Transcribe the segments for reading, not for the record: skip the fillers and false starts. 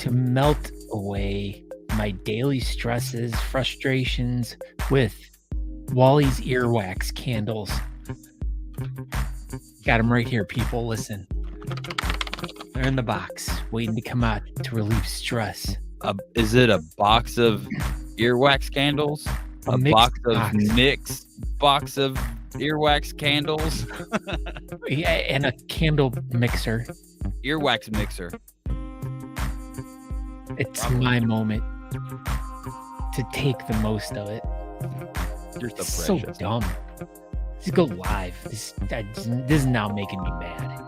to melt away my daily stresses, frustrations with Wally's earwax candles. Got them right here, people. Listen. They're in the box, waiting to come out to relieve stress. Is it a box of earwax candles? A box of earwax candles? Yeah, and a candle mixer. Earwax mixer. It's my moment to take the most of it. You're so dumb. Let's go live. This is now making me mad.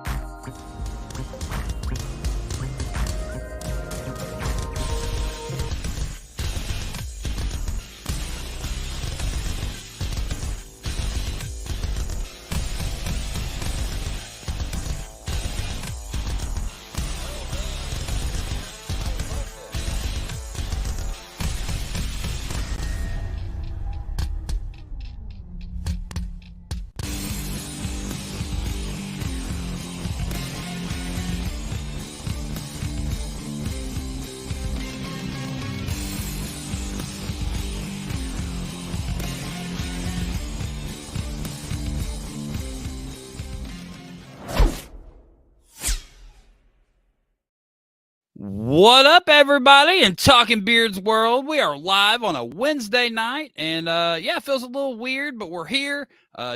What up, everybody, in Talking Beards world? We are live on a Wednesday night, and yeah, it feels a little weird, but we're here.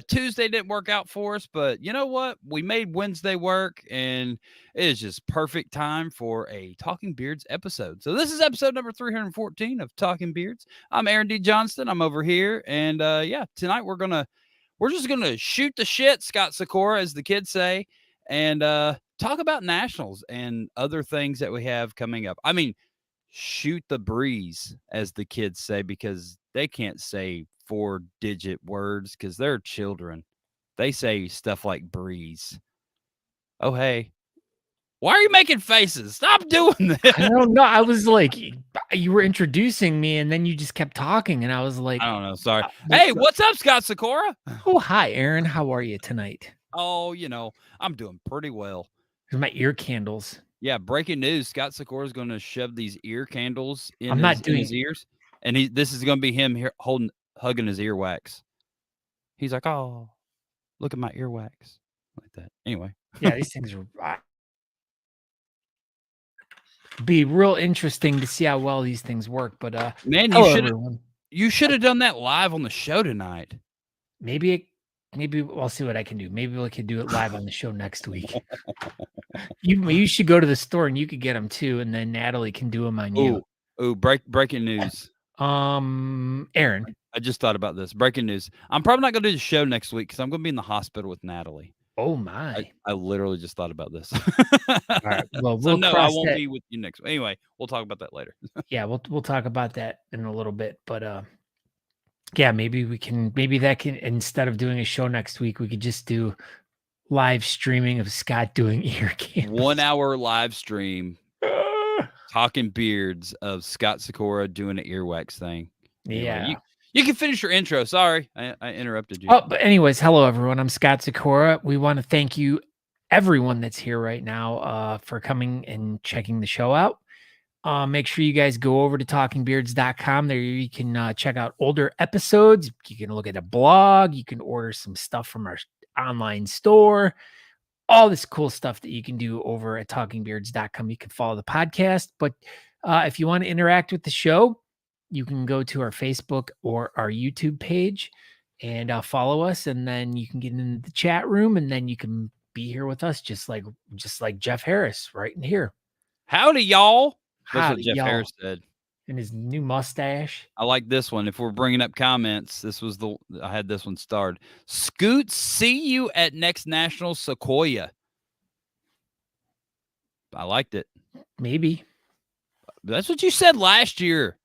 Tuesday didn't work out for us, but you know what? We made Wednesday work, and it is just perfect time for a Talking Beards episode. So this is episode number 314 of Talking Beards. I'm Aaron D. Johnston. I'm over here, and yeah, tonight we're just gonna shoot the shit, Scott Sykora, as the kids say, and talk about nationals and other things that we have coming up. I mean, shoot the breeze, as the kids say, because they can't say 4-digit words because they're children. They say stuff like breeze. Oh, hey. Why are you making faces? Stop doing this. I don't know. I was like, you were introducing me, and then you just kept talking, and I was like, I don't know. Sorry. Hey, what's up, Scott Sykora? Oh, hi, Aaron. How are you tonight? Oh, I'm doing pretty well. There's my ear candles. Yeah, breaking news. Scott Sykora is going to shove these ear candles in his ears. And this is going to be him here hugging his earwax. He's like, oh, look at my earwax. Like that. Anyway. Yeah, these things are be real interesting to see how well these things work. But man, you should have done that live on the show tonight. Maybe I'll see what I can do. Maybe we can do it live on the show next week. You should go to the store and you could get them too, and then Natali can do them on you. Ooh, breaking news. Aaron, I just thought about this. Breaking news. I'm probably not going to do the show next week because I'm going to be in the hospital with Natali. Oh my! I literally just thought about this. All right. Well, I won't be with you next week. Anyway, we'll talk about that later. Yeah, we'll talk about that in a little bit, but yeah, maybe that can, instead of doing a show next week, we could just do live streaming of Scott doing ear candles. 1 hour live stream, Talking Beards of Scott Sykora doing an earwax thing. Yeah. Anyway, you can finish your intro. Sorry, I interrupted you. Oh, but anyways, hello everyone. I'm Scott Sykora. We want to thank you, everyone that's here right now, for coming and checking the show out. Make sure you guys go over to talkingbeards.com. There you can check out older episodes. You can look at a blog. You can order some stuff from our online store. All this cool stuff that you can do over at talkingbeards.com. You can follow the podcast. But if you want to interact with the show, you can go to our Facebook or our YouTube page and follow us. And then you can get into the chat room, and then you can be here with us just like Jeff Harris right in here. Howdy, y'all. That's what Jeff Harris said. And his new mustache. I like this one. If we're bringing up comments, I had this one starred. Scoot, see you at next National Sykora. I liked it. Maybe. That's what you said last year.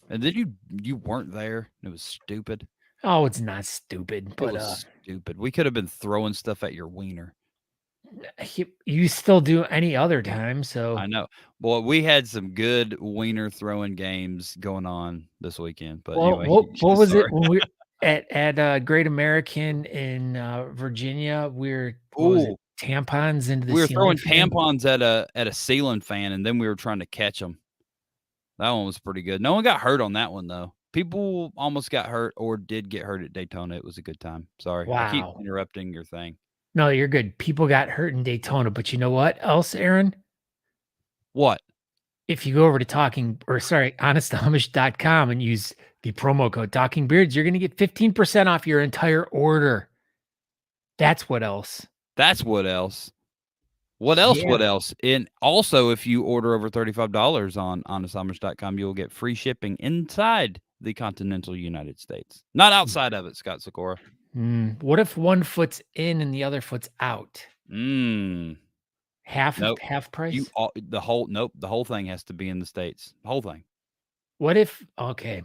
And then you weren't there. It was stupid. Oh, it's not stupid. But it was stupid. We could have been throwing stuff at your wiener. You still do any other time, so I know. Well, we had some good wiener throwing games going on this weekend. But anyway, what was it when we at Great American in Virginia? tampons into the We were ceiling throwing fan? tampons at a ceiling fan, and then we were trying to catch them. That one was pretty good. No one got hurt on that one, though. People almost got hurt or did get hurt at Daytona. It was a good time. Sorry. I keep Wow. interrupting your thing. No, you're good. People got hurt in Daytona, but you know what else, Aaron? What? If you go over to honestamish.com and use the promo code Talking Beards, you're going to get 15% off your entire order. That's what else. That's what else. What else? Yeah. What else? And also, if you order over $35 on honestamish.com, you'll get free shipping inside the continental United States, not outside of it, Scott Sykora. What if one foot's in and the other foot's out? Half Nope. half price? The whole thing has to be in the States. The whole thing. What if okay.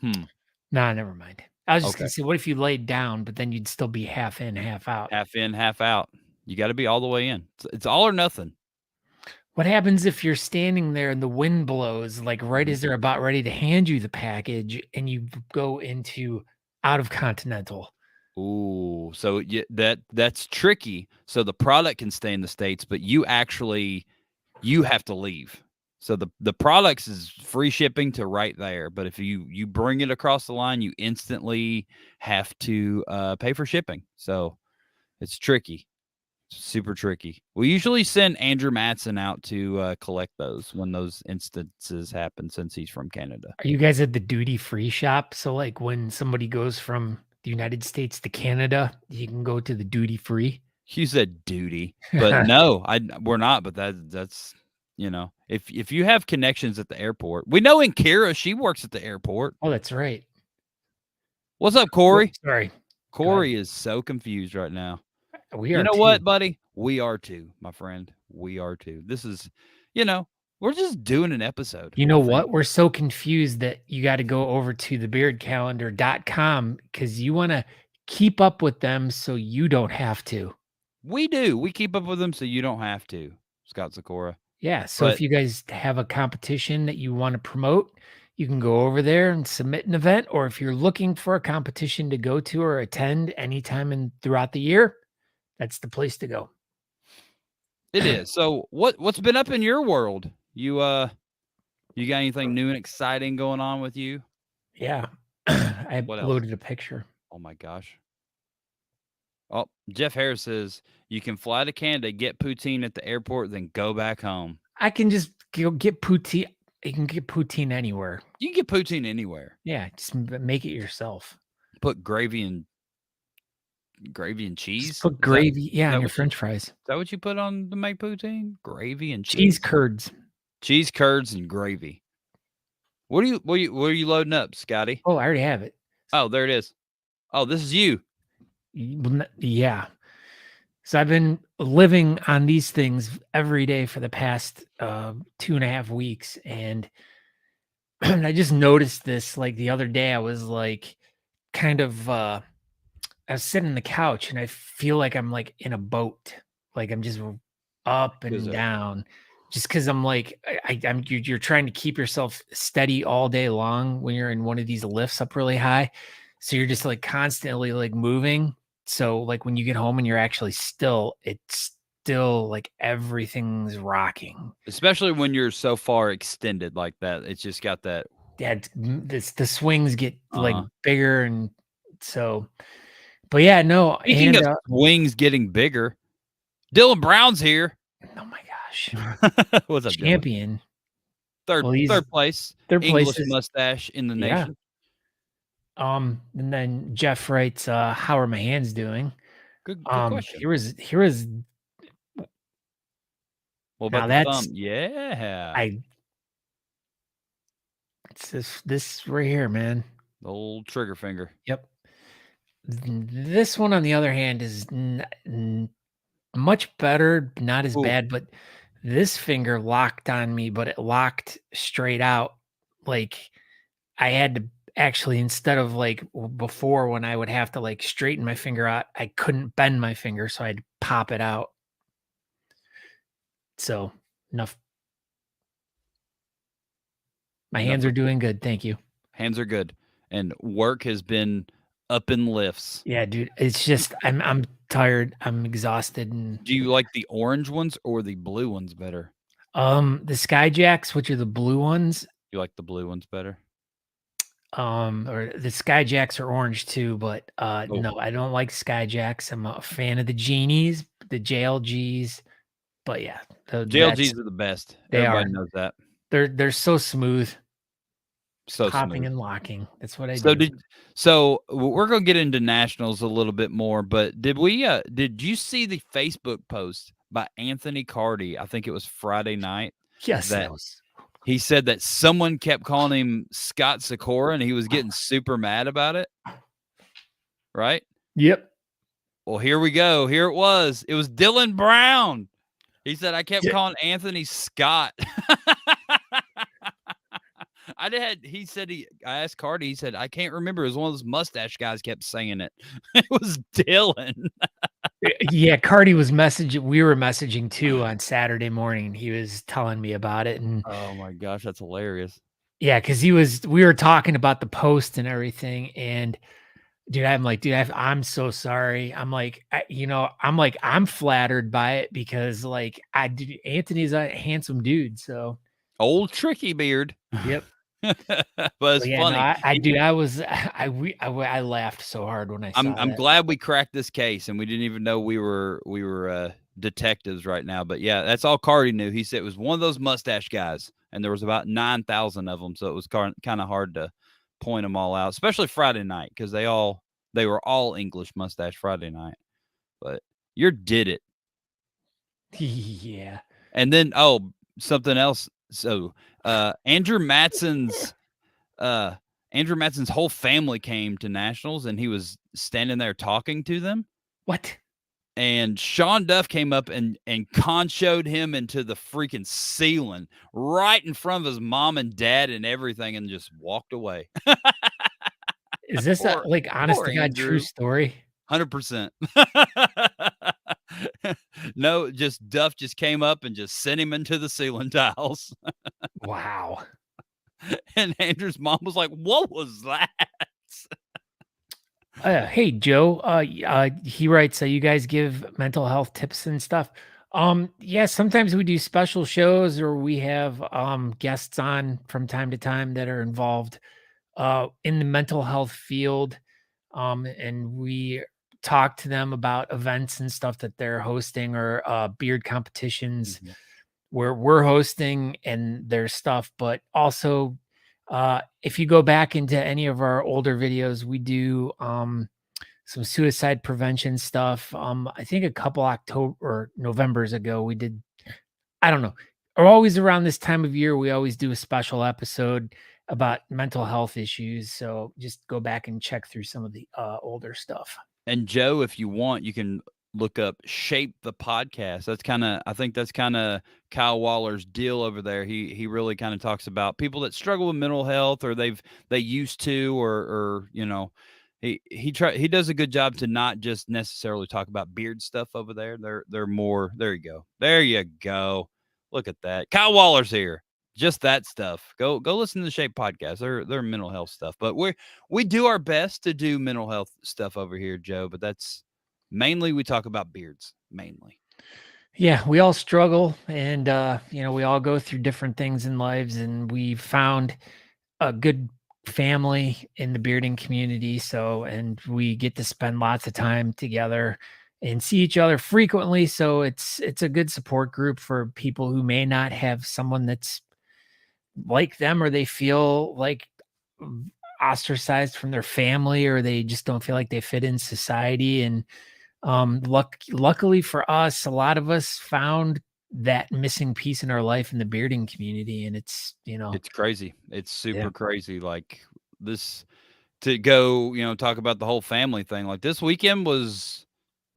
Nah, never mind. I was just gonna say, what if you laid down, but then you'd still be half in, half out? Half in, half out. You got to be all the way in. It's all or nothing. What happens if you're standing there and the wind blows, like right as they're about ready to hand you the package, and you go into out of continental? Ooh, so that's tricky. So the product can stay in the States, but you have to leave. So the products is free shipping to right there. But if you bring it across the line, you instantly have to pay for shipping. So it's tricky. Super tricky. We usually send Andrew Matson out to collect those when those instances happen, since he's from Canada. Are you guys at the duty free shop? So like when somebody goes from the United States to Canada, you can go to the duty free. You said duty, but no, we're not. But that's if you have connections at the airport, we know in Kira, she works at the airport. Oh, that's right. What's up, Corey? Sorry, Corey is so confused right now. We are. You know what, buddy? We are too, my friend. We are too. This is, we're just doing an episode. You know what? We're so confused that you got to go over to thebeardcalendar.com because you want to keep up with them so you don't have to. We do. We keep up with them so you don't have to, Scott Sykora. Yeah. So if you guys have a competition that you want to promote, you can go over there and submit an event. Or if you're looking for a competition to go to or attend anytime throughout the year, that's the place to go. It is. So what's been up in your world? You got anything new and exciting going on with you? Yeah. I loaded a picture. Oh my gosh. Oh, Jeff Harris says you can fly to Canada, get poutine at the airport, then go back home. I can just go get poutine. You can get poutine anywhere. You can get poutine anywhere. Yeah, just make it yourself. Put gravy and cheese. Just put gravy, on your French fries. Is that what you put on to make poutine? Gravy and cheese. Cheese curds. Cheese curds and gravy. What are you loading up, Scotty? Oh, I already have it. Oh, there it is. Oh, this is you. Yeah. So I've been living on these things every day for the past 2.5 weeks. And I just noticed this like the other day. I was like I was sitting on the couch and I feel like I'm like in a boat. Like I'm just up and down. Just because I'm like, you're trying to keep yourself steady all day long when you're in one of these lifts up really high. So you're just like constantly like moving. So like when you get home and you're actually still, it's still like everything's rocking. Especially when you're so far extended like that. It's just got that. Yeah, the swings get like bigger. And so, but yeah, no. Speaking of swings getting bigger, Dylan Brown's here. Oh my gosh. What's up, champion? Dylan? Third place. English mustache in the nation. And then Jeff writes, how are my hands doing? Good question. Here was what about the thumb? Yeah. It's this right here, man. The old trigger finger. Yep. This one, on the other hand, is much better, not as bad, but this finger locked on me, but it locked straight out. Like I had to actually, instead of like before when I would have to like straighten my finger out, I couldn't bend my finger, so I'd pop it out. So enough. My hands are doing good. Thank you. Hands are good. And work has been up in lifts. Yeah, dude. It's just, I'm tired. I'm exhausted. And Do you like the orange ones or the blue ones better? the Skyjacks, which are the blue ones, You like the blue ones better? or the Skyjacks are orange too, but Oh. no, I don't like Skyjacks. I'm a fan of the Genies, the JLGs, but yeah, JLGs are the best. they Everybody are. knows that. They're so smooth, So popping smooth. and locking. That's what I So do. we're gonna get into nationals a little bit more, but did you see the Facebook post by Anthony Cardi? I think it was Friday night. Yes, That he said that someone kept calling him Scott Sykora and he was getting super mad about it. Right? Yep. Well, here we go. Here it was. It was Dylan Brown. He said, I kept calling Anthony Scott. I asked Cardi, he said, I can't remember. It was one of those mustache guys kept saying it. It was Dylan. Yeah, Cardi was messaging. We were messaging too on Saturday morning. He was telling me about it, and Oh my gosh, that's hilarious. yeah, because we were talking about the post and everything, and dude, I'm like, dude, I'm so sorry. I'm like, I'm flattered by it because like Anthony's a handsome dude, so Old tricky beard. yep. But it's Yeah, funny. I laughed so hard when I saw I'm that. glad we cracked this case and we didn't even know we were detectives right now. But yeah, that's all Cardi knew. He said it was one of those mustache guys, and there was about 9,000 of them, so it was kind of hard to point them all out, especially Friday night because they were all English mustache Friday night. But you did it. Yeah. And then something else. So Andrew Matson's whole family came to nationals and he was standing there talking to them. What? And Sean Duff came up and conchoed him into the freaking ceiling right in front of his mom and dad and everything and just walked away. Is this a honest to God true story? 100%. No, just Duff just came up and just sent him into the ceiling tiles. Wow. And Andrew's mom was like, what was that? Hey Joe, he writes, you guys give mental health tips and stuff. Yeah, sometimes we do special shows or we have guests on from time to time that are involved in the mental health field. And we talk to them about events and stuff that they're hosting or beard competitions where we're hosting and their stuff. But also, if you go back into any of our older videos, we do some suicide prevention stuff. I think a couple October or Novembers ago, we did, I don't know, or always around this time of year, we always do a special episode about mental health issues. So just go back and check through some of the older stuff. And Joe, if you want, you can look up Shape the Podcast. I think that's kind of Kyle Waller's deal over there. He really kind of talks about people that struggle with mental health or they used to, or he does a good job to not just necessarily talk about beard stuff over there. They're more, there you go. Look at that. Kyle Waller's here. Just that stuff. Go listen to the Shape Podcast. They're mental health stuff, but we do our best to do mental health stuff over here, Joe. But that's mainly we talk about beards mainly. Yeah, we all struggle, and we all go through different things in lives, and we found a good family in the bearding community. So, and we get to spend lots of time together and see each other frequently. So it's a good support group for people who may not have someone that's like them, or they feel like ostracized from their family, or they just don't feel like they fit in society. And luckily for us, a lot of us found that missing piece in our life in the bearding community, and it's crazy. It's super crazy. Like this to go, talk about the whole family thing. Like this weekend was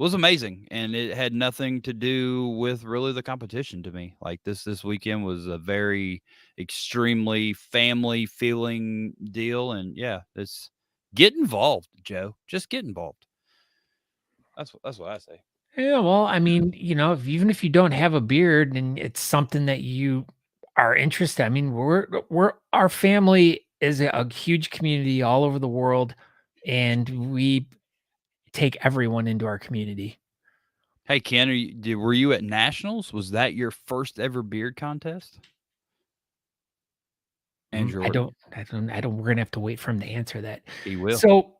amazing, and it had nothing to do with really the competition to me. Like this weekend was a very extremely family feeling deal, and yeah, it's get involved, Joe. Just get involved. That's what I say. Yeah, well, I mean, even if you don't have a beard and it's something that you are interested, I mean, our family is a huge community all over the world, and we take everyone into our community. Hey, Ken, were you at Nationals? Was that your first ever beard contest? And Jordan, We're gonna have to wait for him to answer that. he will. So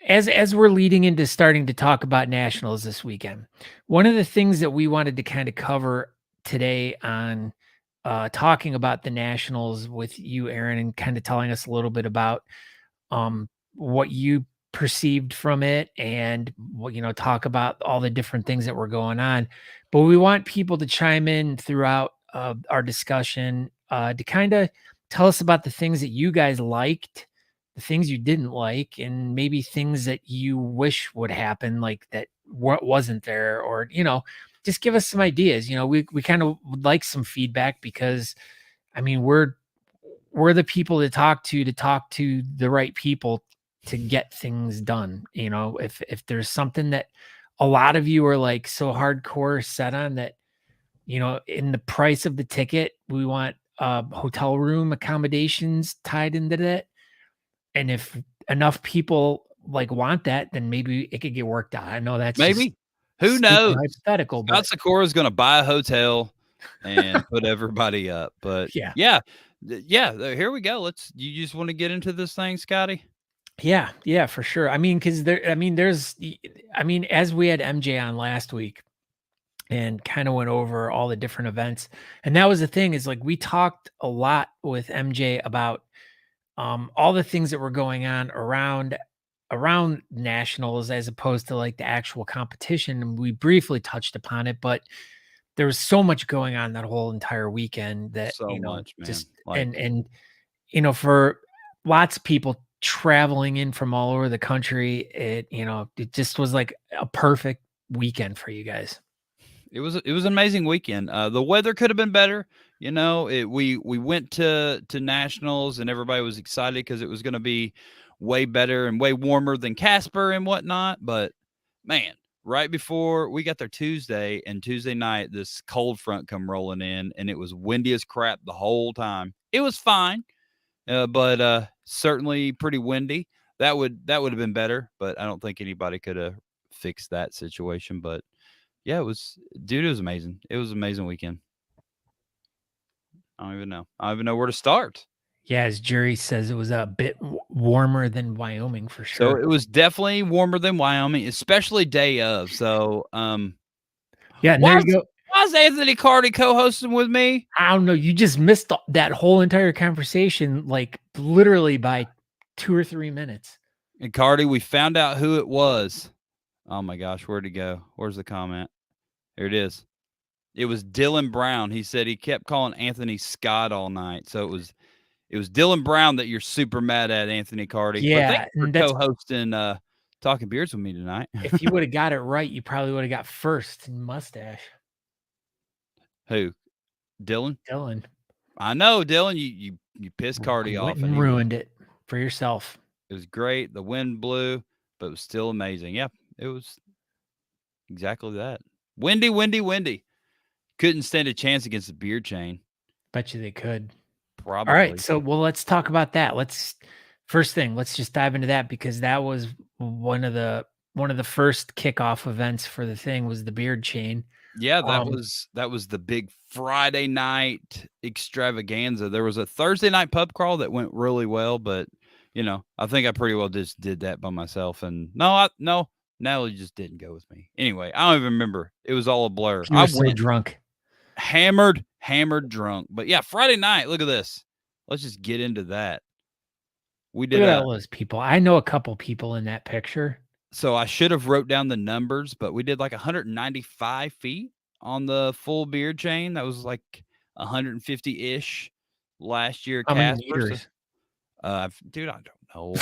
as we're leading into starting to talk about nationals this weekend, one of the things that we wanted to kind of cover today on talking about the nationals with you, Aaron, and kind of telling us a little bit about what you perceived from it and what, talk about all the different things that were going on. But we want people to chime in throughout our discussion to kind of tell us about the things that you guys liked, the things you didn't like, and maybe things that you wish would happen, like that wasn't there, or just give us some ideas. We kind of would like some feedback because, I mean, we're the people to talk to the right people to get things done. If there's something that a lot of you are like so hardcore set on that, in the price of the ticket, we want hotel room accommodations tied into that. And if enough people like want that, then maybe it could get worked out. I know that's just Maybe. Who super knows? hypothetical, Scott but Sykora is going to buy a hotel and put everybody up. But yeah. Here we go. You just want to get into this thing, Scotty? Yeah, for sure. I mean, because as we had MJ on last week and kind of went over all the different events, and that was the thing is like we talked a lot with MJ about all the things that were going on around nationals as opposed to like the actual competition. And we briefly touched upon it, but there was so much going on that whole entire weekend that So much, man. just Like, and for lots of people traveling in from all over the country, it just was like a perfect weekend for you guys. it was an amazing weekend. The weather could have been better. We went to nationals and everybody was excited because it was going to be way better and way warmer than Casper and whatnot. But man, right before we got there Tuesday night, this cold front come rolling in and it was windy as crap the whole time. It was fine, but certainly pretty windy. That would have been better, but I don't think anybody could have fixed that situation. But yeah, it was amazing. It was an amazing weekend. I don't even know where to start. Yeah, as Jerry says, it was a bit warmer than Wyoming for So sure. it was definitely warmer than Wyoming, especially day of. So, Yeah, and there you go. why is Anthony Cardi co-hosting with me? I don't know. You just missed that whole entire conversation, like literally by 2 or 3 minutes. And Cardi, we found out who it was. Oh my gosh, where'd he go? Where's the comment? Here it is. It was Dylan Brown. He said he kept calling Anthony Scott all night. So it was Dylan Brown that you're super mad at, Anthony Cardi. But Yeah, thank you and for that's co-hosting Talking Beards with me tonight. if you would have got it right, you probably would have got first in mustache. Who? Dylan? Dylan. I know, Dylan. You pissed Cardi off And ruined it for yourself. It was great. The wind blew, but it was still amazing. Yeah, it was exactly that. Windy, windy, windy. Couldn't stand a chance against the beard chain. Bet you they could. Probably. All right, so let's talk about that. Let's just dive into that because that was one of the first kickoff events for the thing was the beard chain. Yeah, that was the big Friday night extravaganza. There was a Thursday night pub crawl that went really well, but I think I pretty well just did that by myself. And no, Natalie just didn't go with me. Anyway, I don't even remember. It was all a blur. I was so drunk. Hammered drunk. But yeah, Friday night, look at this. Let's just get into that. We did all those people. I know a couple people in that picture. So I should have wrote down the numbers, but we did like 195 feet on the full beard chain. That was like 150-ish last year. How many meters? Dude, I don't know.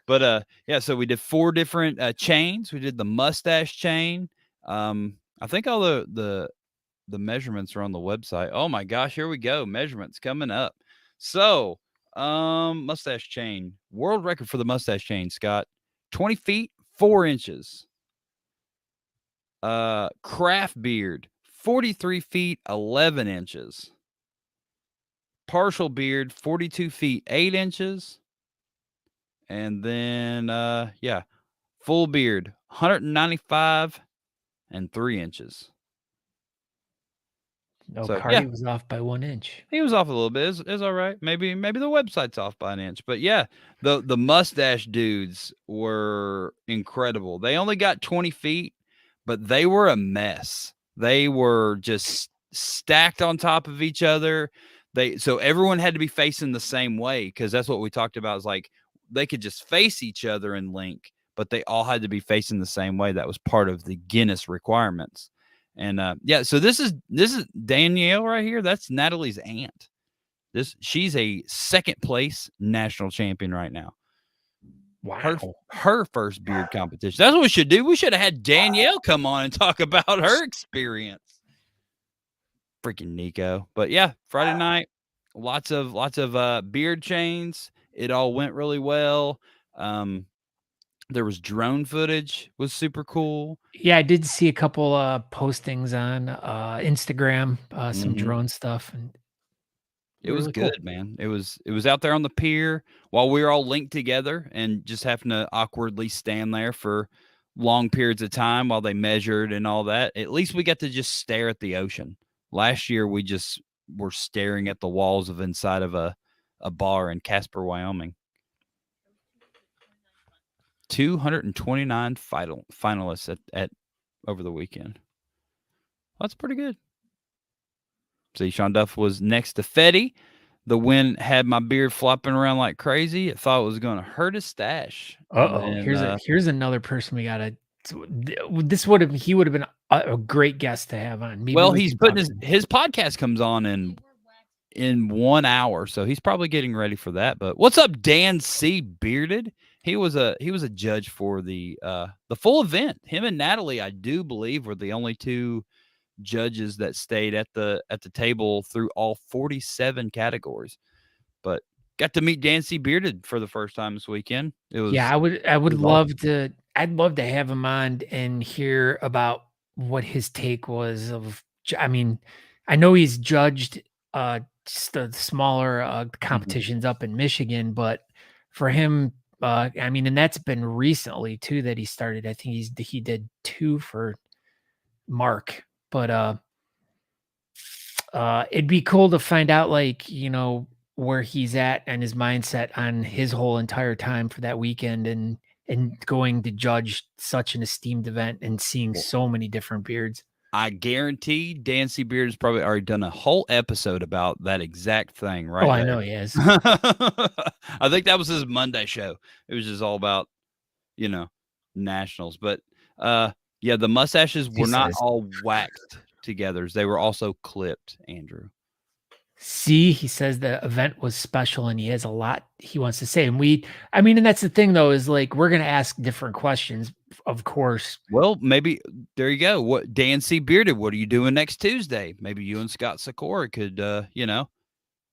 But yeah, so we did 4 different chains. We did the mustache chain. I think all the measurements are on the website. Oh my gosh, here we go. Measurements coming up. So mustache chain. World record for the mustache chain, Scott. 20 feet, 4 inches. Craft beard, 43 feet, 11 inches. Partial beard, 42 feet, 8 inches. And then full beard, 195 and 3 inches. No, So, Cardi was off by 1 inch. He was off a little bit. It's all right. Maybe the website's off by an inch. But yeah, the mustache dudes were incredible. They only got 20 feet, but they were a mess. They were just stacked on top of each other. So everyone had to be facing the same way, because that's what we talked about, is like they could just face each other and link, but they all had to be facing the same way. That was part of the Guinness requirements. And so this is Danielle right here. That's Natalie's aunt. She's a second place national champion right now. Wow. Her first beard competition. That's what we should do. We should have had Danielle come on and talk about her experience. Freaking Nico. But yeah, Friday night, lots of beard chains. It all went really well. There was drone footage, was super cool. Yeah, I did see a couple postings on Instagram, some drone stuff, and it was really good, cool. Man. It was out there on the pier while we were all linked together and just having to awkwardly stand there for long periods of time while they measured and all that. At least we got to just stare at the ocean. Last year we just were staring at the walls of inside of a bar in Casper, Wyoming. 229 finalists at over the weekend. That's pretty good. See, Sean Duff was next to Fetty. The wind had my beard flopping around like crazy. It thought it was going to hurt his stash. Here's another person we gotta. He would have been a great guest to have on. Maybe he's putting his podcast comes on in 1 hour, so he's probably getting ready for that. But what's up, Dan C. Bearded? He was a judge for the full event. Him and Natali, I do believe, were the only two judges that stayed at the table through all 47 categories. But got to meet Dan C. Bearded for the first time this weekend. I would love to. I'd love to have him on and hear about what his take was of. I mean, I know he's judged just the smaller competitions up in Michigan, but for him. I mean, and that's been recently too that he started. I think he did 2 for Mark, but it'd be cool to find out, like, where he's at and his mindset on his whole entire time for that weekend and going to judge such an esteemed event and seeing so many different beards. I guarantee Dan C. Beard has probably already done a whole episode about that exact thing, right? Oh, I know he is. I think that was his Monday show. It was just all about, nationals. But the mustaches were not all waxed together. They were also clipped, Andrew. See, he says the event was special and he has a lot he wants to say. And and that's the thing though, is like, we're going to ask different questions, of course. Well, maybe there you go. What Dan C. Bearded, what are you doing next Tuesday? Maybe you and Scott Sykora could,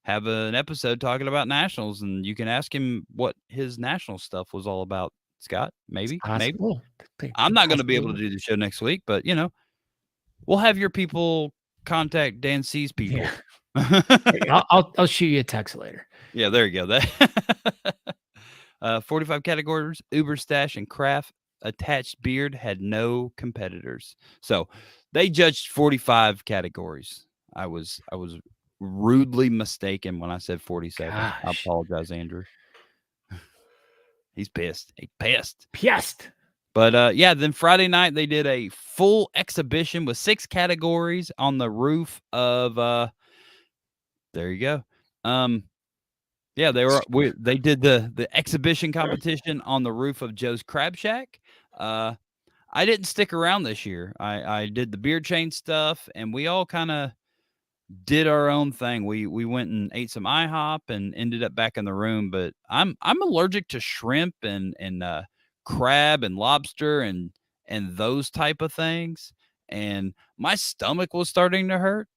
have an episode talking about nationals, and you can ask him what his national stuff was all about. Scott, maybe. I'm not going to be able to do the show next week, but we'll have your people contact Dan C's people. Yeah. I'll shoot you a text later. Yeah, there you go. That 45 categories, Uber Stash and Craft attached beard had no competitors. So they judged 45 categories. I was rudely mistaken when I said 47. Gosh. I apologize, Andrew. He's pissed. Pissed. But then Friday night they did a full exhibition with 6 categories on the roof of there you go. They did the exhibition competition on the roof of Joe's Crab Shack. I didn't stick around this year. I did the beard chain stuff, and we all kind of did our own thing. We went and ate some IHOP and ended up back in the room. But I'm allergic to shrimp and crab and lobster and those type of things. And my stomach was starting to hurt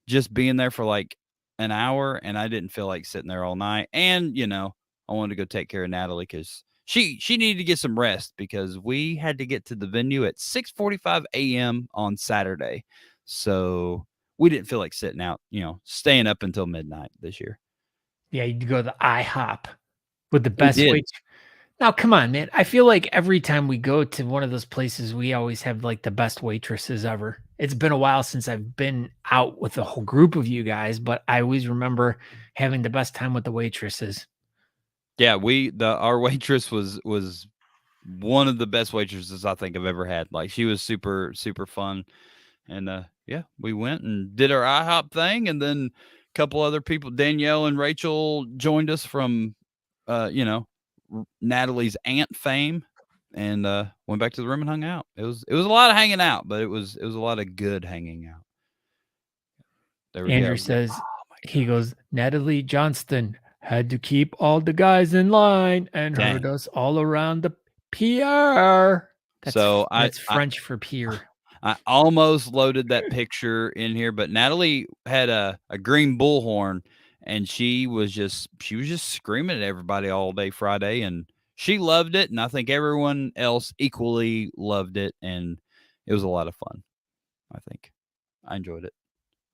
just being there for like an hour, and I didn't feel like sitting there all night. And I wanted to go take care of Natali because she needed to get some rest, because we had to get to the venue at 6:45 a.m. on Saturday. So we didn't feel like sitting out, staying up until midnight this year. Yeah, you'd go to the IHOP with the best wait. Now, come on, man. I feel like every time we go to one of those places, we always have like the best waitresses ever. It's been a while since I've been out with a whole group of you guys, but I always remember having the best time with the waitresses. Yeah, our waitress was one of the best waitresses I think I've ever had. Like she was super super fun, and yeah, we went and did our IHOP thing, and then a couple other people, Danielle and Rachel, joined us from Natalie's aunt fame, and went back to the room and hung out. It was a lot of hanging out, but it was a lot of good hanging out. There we Andrew go. says, Oh he goes, Natalie Johnston had to keep all the guys in line and Dang. herd us all around the pier. That's French for pier. I almost loaded that picture in here, but Natalie had a green bullhorn, and she was just screaming at everybody all day Friday, and she loved it, and I think everyone else equally loved it, and it was a lot of fun. I think I enjoyed it.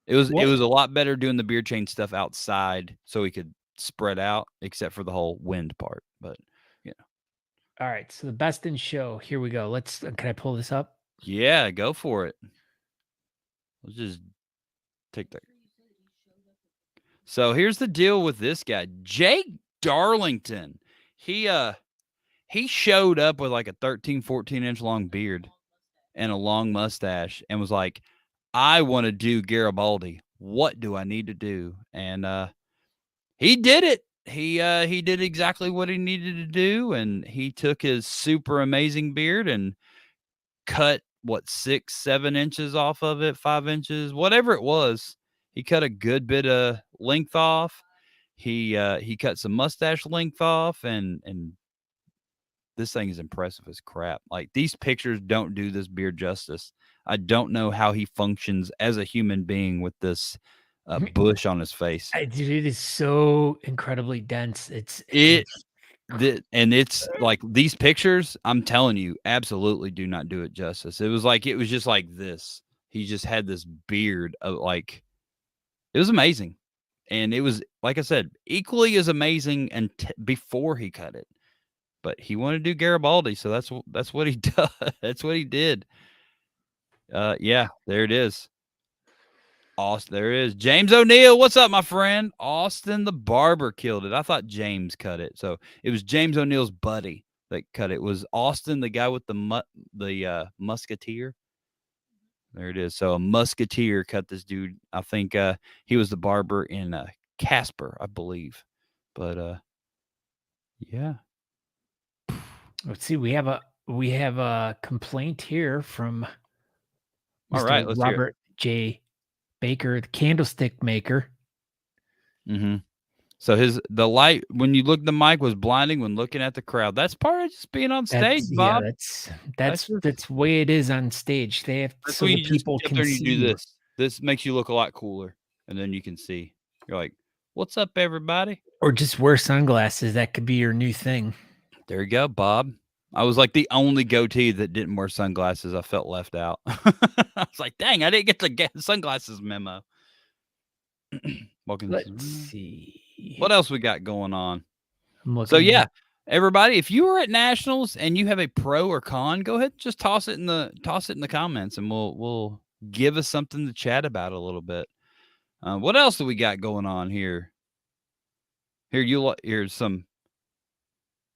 It was a lot better doing the beard chain stuff outside, so we could spread out, except for the whole wind part. But all right, so the best in show. Here we go. Can I pull this up? Yeah, go for it. Let's just take that. So here's the deal with this guy, Jake Darlington. He showed up with like a 13, 14-inch long beard and a long mustache and was like, I want to do Garibaldi. What do I need to do? And he did it. He did exactly what he needed to do, and he took his super amazing beard and cut 6, 7 inches off of it, 5 inches, whatever it was. He cut a good bit of length off. He cut some mustache length off, and this thing is impressive as crap. Like, these pictures don't do this beard justice. I don't know how he functions as a human being with this bush on his face. Dude, it is so incredibly dense. And it's like these pictures, I'm telling you, absolutely do not do it justice. It was just like this. He just had this beard of like, it was amazing. And it was, like I said, equally as amazing and before he cut it. But he wanted to do Garibaldi, so that's what he does. That's what he did. Yeah, there it is. Austin, there it is. James O'Neill, what's up, my friend? Austin the barber killed it. I thought James cut it, so it was James O'Neill's buddy that cut it. It was Austin, the guy with the musketeer. There it is. So a musketeer cut this dude. I think he was the barber in Casper, I believe. But yeah. Let's see. We have a complaint here from All right, let's Robert J. Baker, the candlestick maker. Mm-hmm. So the light, when you look, the mic was blinding when looking at the crowd. That's part of just being on stage, Bob. Yeah, that's the way it is on stage. They have so the people can see. You do this. This makes you look a lot cooler, and then you can see. You're like, "What's up, everybody?" Or just wear sunglasses. That could be your new thing. There you go, Bob. I was like the only goatee that didn't wear sunglasses. I felt left out. I was like, dang, I didn't get the sunglasses memo. Let's see. What else we got going on? So, yeah, everybody, if you were at Nationals and you have a pro or con, go ahead and just toss it in the comments, and we'll give us something to chat about a little bit. What else do we got going on here? Here's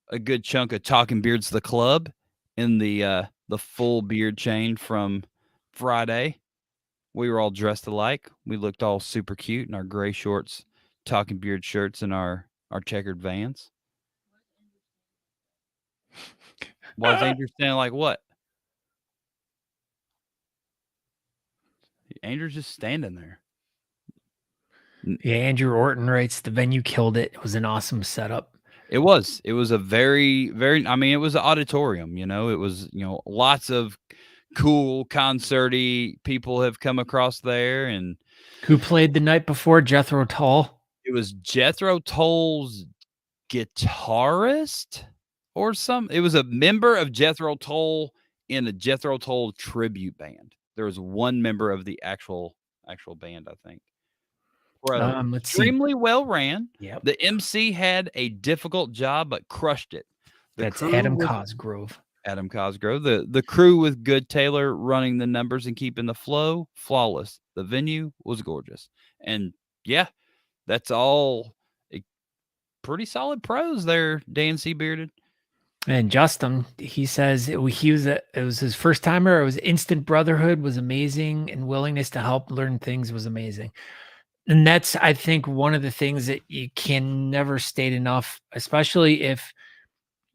a good chunk of Talking Beards the Club in the full beard chain from Friday. We were all dressed alike. We looked all super cute in our gray shorts, Talking Beard shirts, and our checkered Vans. Why is Andrew standing like what? Andrew's just standing there. Yeah, Andrew Orton writes, the venue killed it. It was an awesome setup. It was a very, very, I mean, it was an auditorium, it was, lots of cool concerty people have come across there. And who played the night before? Jethro Tull. It was Jethro Tull's guitarist it was a member of Jethro Tull in a Jethro Tull tribute band. There was one member of the actual band, I think. Let's extremely well ran. Yep. The MC had a difficult job, but crushed it. That's Adam Cosgrove. Adam Cosgrove. The crew with Good Taylor running the numbers and keeping the flow flawless. The venue was gorgeous. And yeah, that's all pretty solid pros there, Dan C. Bearded. And Justin, he says it was his first timer. It was instant brotherhood was amazing, and willingness to help learn things was amazing. And that's, I think, one of the things that you can never state enough, especially if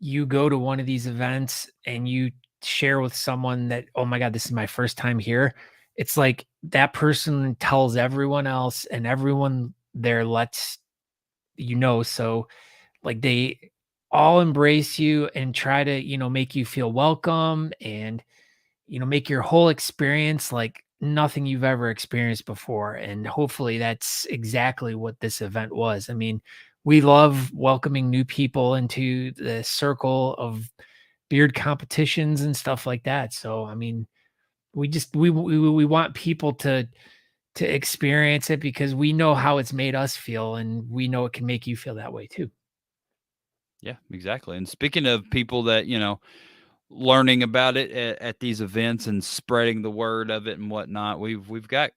you go to one of these events and you share with someone that, oh my God, this is my first time here. It's like that person tells everyone else, and everyone there lets you know. So like they all embrace you and try to, make you feel welcome and, make your whole experience like nothing you've ever experienced before. And hopefully that's exactly what this event was. I mean, we love welcoming new people into the circle of beard competitions and stuff like that. So, I mean, we want people to experience it because we know how it's made us feel, and we know it can make you feel that way too. Yeah, exactly. And speaking of people that, learning about it at these events and spreading the word of it and whatnot, we've got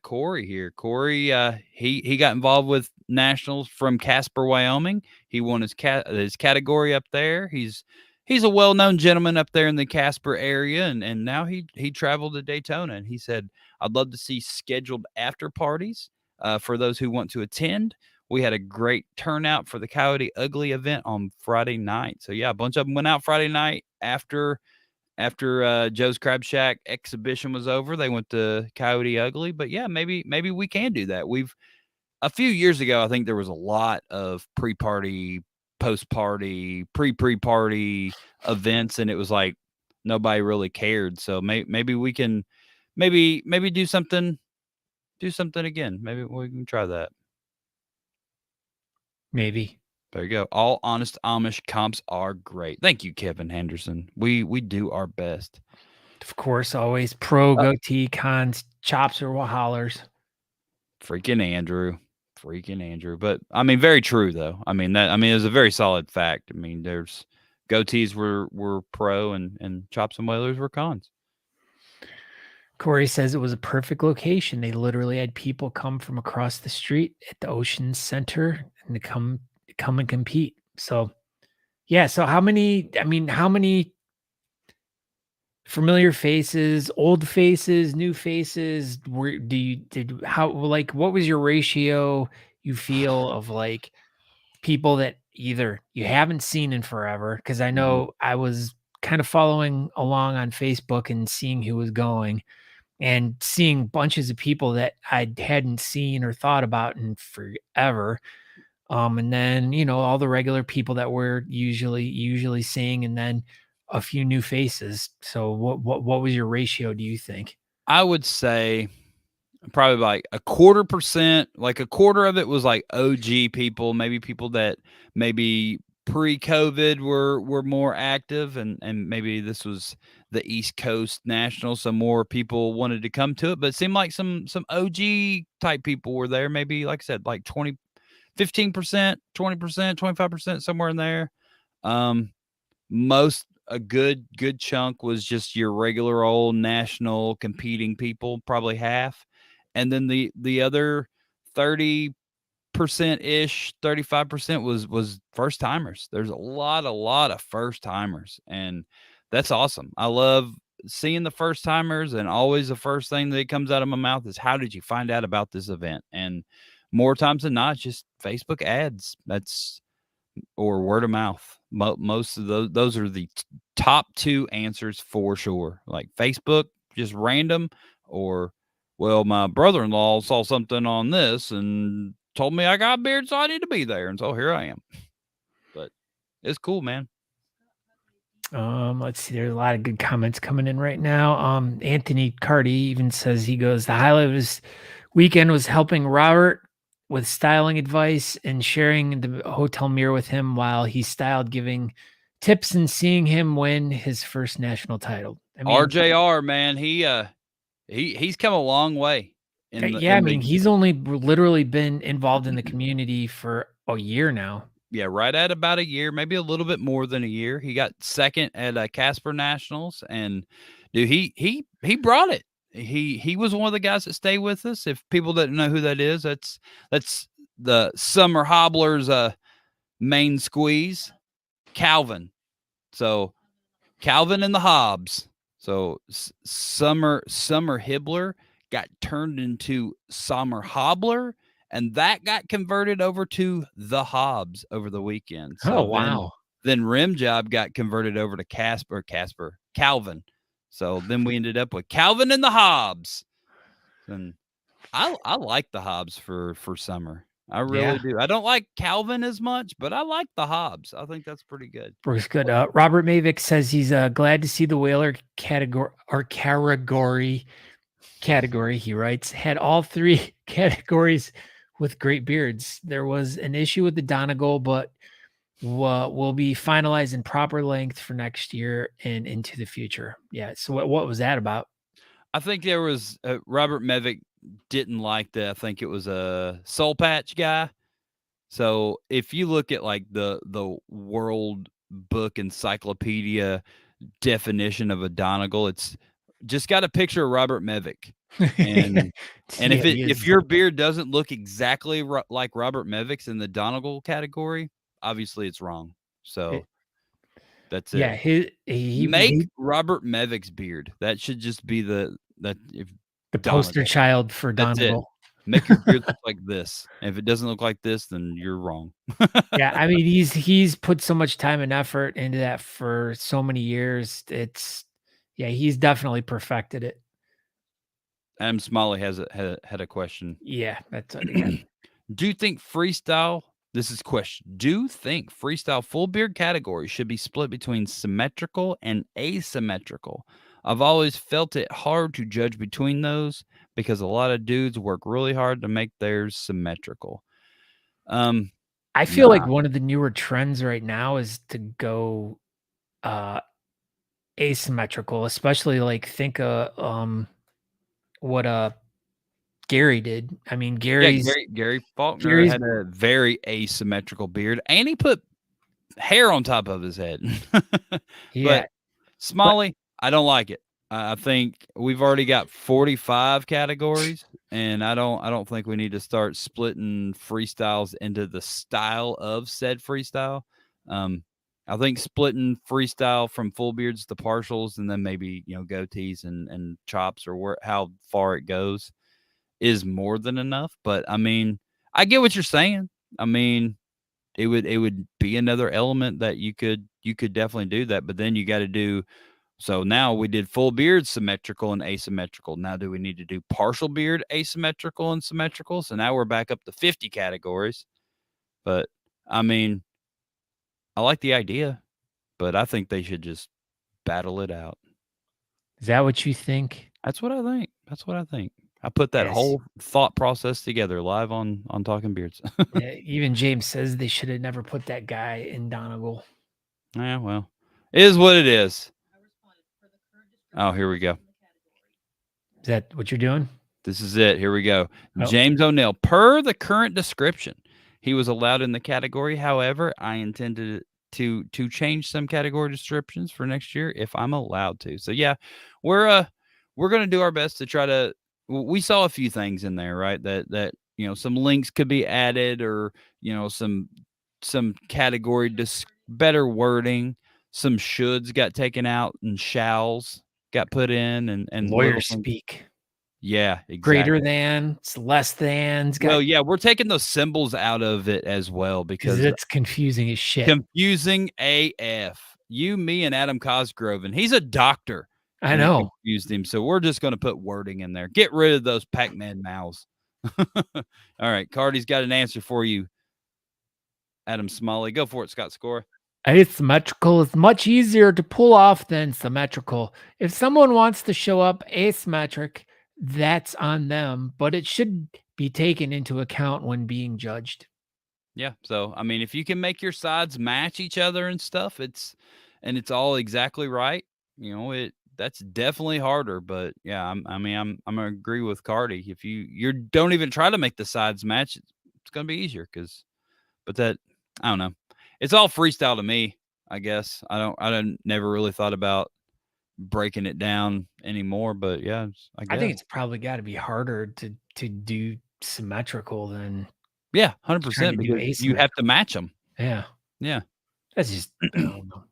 Corey here. Corey, he got involved with nationals from Casper, Wyoming. He won his category up there. He's a well-known gentleman up there in the Casper area, and now he traveled to Daytona, and he said, I'd love to see scheduled after parties for those who want to attend. We had a great turnout for the Coyote Ugly event on Friday night. So yeah, a bunch of them went out Friday night after Joe's Crab Shack exhibition was over. They went to Coyote Ugly. But yeah, maybe we can do that. A few years ago, I think there was a lot of pre-party, post-party, pre-party events, and it was like nobody really cared. So maybe we can maybe do something again. Maybe we can try that. Maybe. There you go. All Honest Amish comps are great. Thank you, Kevin Henderson. We do our best. Of course, always pro, goatee, cons, chops, or hollers. Freaking Andrew. But I mean, very true though. I mean, it was a very solid fact. I mean, there's goatees were pro and chops and whalers were cons. Corey says it was a perfect location. They literally had people come from across the street at the Ocean Center and to come and compete. So, yeah. So how many familiar faces, old faces, new faces what was your ratio you feel of like people that either you haven't seen in forever? Because I know I was kind of following along on Facebook and seeing who was going, and seeing bunches of people that I hadn't seen or thought about in forever. And then, all the regular people that we're usually seeing, and then a few new faces. So what was your ratio, do you think? I would say probably like 0.25%, like a quarter of it was like OG people, maybe people that maybe pre-COVID were more active, and maybe this was the East Coast National, so more people wanted to come to it, but it seemed like some OG type people were there, maybe like I said, like 15%, 20%, 25%, somewhere in there. A good chunk was just your regular old national competing people, probably half. And then the other 30% ish, 35% was first timers. There's a lot of first timers, and that's awesome. I love seeing the first timers, and always the first thing that comes out of my mouth is, how did you find out about this event? And more times than not, just Facebook ads. Or word of mouth. Most of those are the top two answers for sure. Like Facebook, just random, or, well, my brother-in-law saw something on this and told me I got a beard, so I need to be there. And so here I am. But it's cool, man. Let's see. There's a lot of good comments coming in right now. Anthony Cardi even says, he goes, the highlight of his weekend was helping Robert with styling advice and sharing the hotel mirror with him while he styled, giving tips and seeing him win his first national title. I mean, RJR, man, he's come a long way. He's only literally been involved in the community for a year now. Yeah, right at about a year, maybe a little bit more than a year. He got second at Casper Nationals, and dude, he brought it. He was one of the guys that stayed with us. If people didn't know who that is, that's the Summer Hobbler's main squeeze, Calvin. So Calvin and the Hobbs. So Summer Hibbler got turned into Summer Hobbler, and that got converted over to the Hobbs over the weekend. So Oh, wow. then Rim Job got converted over to Calvin. So then we ended up with Calvin and the Hobbs. And I like the Hobbs for summer. I really do. I don't like Calvin as much, but I like the Hobbs. I think that's pretty good. Works good. Robert Mavick says he's glad to see the Whaler category. He writes, had all three categories with great beards. There was an issue with the Donegal, but will be finalized in proper length for next year and into the future. Yeah. So what was that about? I think there was Robert Mavick didn't like I think it was a soul patch guy. So if you look at like the World Book Encyclopedia definition of a Donegal, it's just got a picture of Robert Mavick. And if your beard doesn't look exactly like Robert Mavick's in the Donegal category, obviously it's wrong. So that's it. Yeah, make Robert Mavick's beard. That should just be the poster child for Donegal. Make your beard look like this. And if it doesn't look like this, then you're wrong. Yeah, I mean he's put so much time and effort into that for so many years. He's definitely perfected it. Adam Smalley had a question. Yeah, that's what again. Do you think freestyle? This is question. Do you think freestyle full beard category should be split between symmetrical and asymmetrical? I've always felt it hard to judge between those because a lot of dudes work really hard to make theirs symmetrical. I feel like one of the newer trends right now is to go asymmetrical, especially like think what Gary did. I mean, Gary Faulkner had a very asymmetrical beard, and he put hair on top of his head. Yeah, but Smalley, I don't like it. I think we've already got 45 categories, and I don't think we need to start splitting freestyles into the style of said freestyle. I think splitting freestyle from full beards to partials, and then maybe goatees and chops or how far it goes is more than enough. But I mean, I get what you're saying. I mean, it would be another element that you could definitely do that, but then you got to do. So now we did full beard symmetrical and asymmetrical. Now do we need to do partial beard asymmetrical and symmetrical? So now we're back up to 50 categories. But I mean, I like the idea, but I think they should just battle it out. Is that what you think? That's what I think. I put that whole thought process together live on Talking Beards. Yeah, even James says they should have never put that guy in Donegal. Yeah, well, it is what it is. Oh, here we go. Is that what you're doing? This is it. Here we go. Oh. James O'Neill. Per the current description, he was allowed in the category. However, I intended to change some category descriptions for next year if I'm allowed to. So yeah, we're going to do our best to try to. We saw a few things in there, right? That some links could be added, or some category better wording. Some shoulds got taken out and shalls got put in, and lawyer speak. Yeah, exactly. Greater than, less than. Well, yeah, we're taking those symbols out of it as well because it's confusing as shit. Confusing AF. You, me, and Adam Cosgrove, and he's a doctor. I know. Confused him, so we're just going to put wording in there. Get rid of those Pac-Man mouths. All right, Cardi's got an answer for you. Adam Smalley, go for it, Scott Sykora. Asymmetrical is much easier to pull off than symmetrical. If someone wants to show up asymmetric, that's on them, but it should be taken into account when being judged. Yeah. So, I mean, if you can make your sides match each other and stuff, it's all exactly right. That's definitely harder, but yeah, I'm gonna agree with Cardi. If you don't even try to make the sides match, it's gonna be easier but I don't know. it's all freestyle to me, I guess. I never really thought about breaking it down anymore, but yeah, I I think guess. it's probably got to be harder to do symmetrical than Yeah, trying to 100% do because you have to asymmetrical. match them. Yeah, Yeah. that's just I don't know.